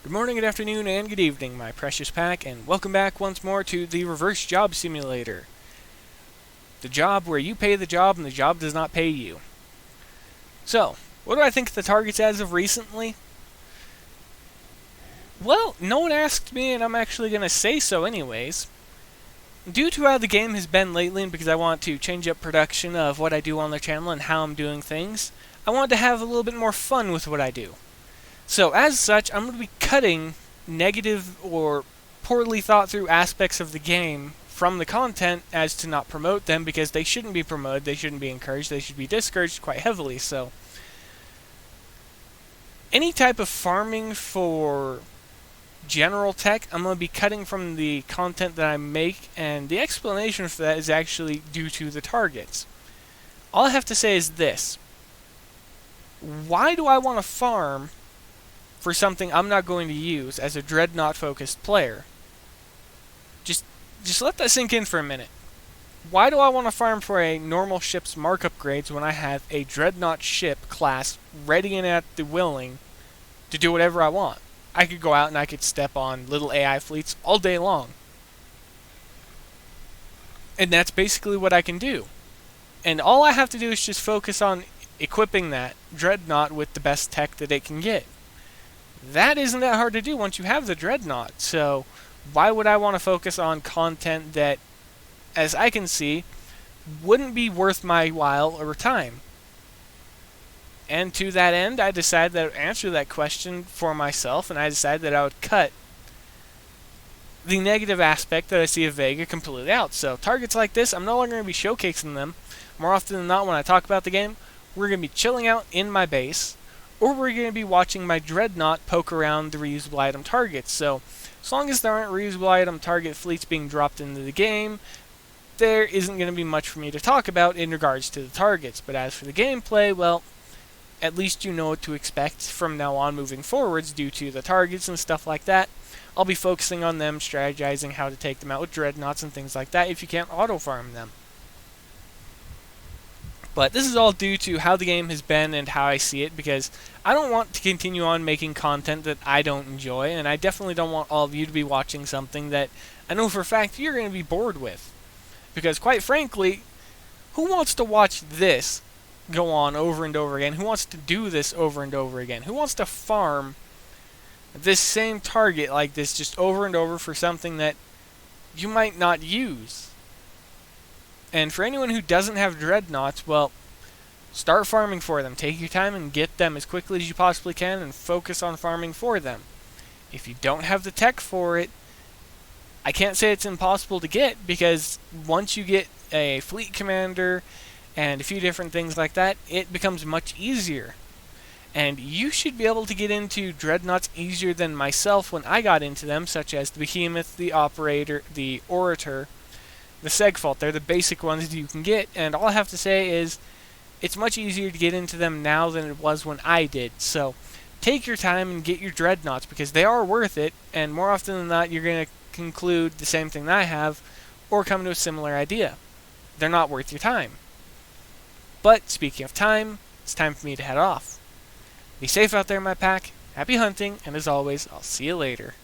Good morning, good afternoon, and good evening, my precious pack, and welcome back once more to the Reverse Job Simulator. The job where you pay the job and the job does not pay you. So, what do I think of the targets as of recently? Well, no one asked me, and I'm actually going to say so anyways. Due to how the game has been lately, and because I want to change up production of what I do on the channel and how I'm doing things, I wanted to have a little bit more fun with what I do. So as such, I'm going to be cutting negative or poorly thought through aspects of the game from the content as to not promote them, because they shouldn't be promoted, they shouldn't be encouraged, they should be discouraged quite heavily. So any type of farming for general tech, I'm going to be cutting from the content that I make, and the explanation for that is actually due to the targets. All I have to say is this: why do I want to farm for something I'm not going to use as a dreadnought focused player? Just let that sink in for a minute. Why do I want to farm for a normal ship's mark upgrades when I have a dreadnought ship class ready and at the willing to do whatever I want? I could go out and I could step on little AI fleets all day long. And that's basically what I can do. And all I have to do is just focus on equipping that dreadnought with the best tech that it can get. That isn't that hard to do once you have the dreadnought. So why would I want to focus on content that, as I can see, wouldn't be worth my while or time? And to that end, I decided that I would answer that question for myself, and I decided that I would cut the negative aspect that I see of VEGA completely out. So targets like this, I'm no longer going to be showcasing them. More often than not, when I talk about the game, we're going to be chilling out in my base, or we're going to be watching my dreadnought poke around the reusable item targets. So as long as there aren't reusable item target fleets being dropped into the game, there isn't going to be much for me to talk about in regards to the targets. But as for the gameplay, well, at least you know what to expect from now on moving forwards due to the targets and stuff like that. I'll be focusing on them, strategizing how to take them out with dreadnoughts and things like that if you can't auto-farm them. But this is all due to how the game has been and how I see it, because I don't want to continue on making content that I don't enjoy, and I definitely don't want all of you to be watching something that I know for a fact you're going to be bored with. Because quite frankly, who wants to watch this go on over and over again? Who wants to do this over and over again? Who wants to farm this same target like this just over and over for something that you might not use? And for anyone who doesn't have dreadnoughts, well, start farming for them. Take your time and get them as quickly as you possibly can and focus on farming for them. If you don't have the tech for it, I can't say it's impossible to get, because once you get a fleet commander and a few different things like that, it becomes much easier. And you should be able to get into dreadnoughts easier than myself when I got into them, such as the Behemoth, the Operator, the Orator, the Segfault. They're the basic ones that you can get, and all I have to say is it's much easier to get into them now than it was when I did. So take your time and get your dreadnoughts, because they are worth it, and more often than not you're going to conclude the same thing that I have, or come to a similar idea. They're not worth your time. But speaking of time, it's time for me to head off. Be safe out there, my pack. Happy hunting, and as always, I'll see you later.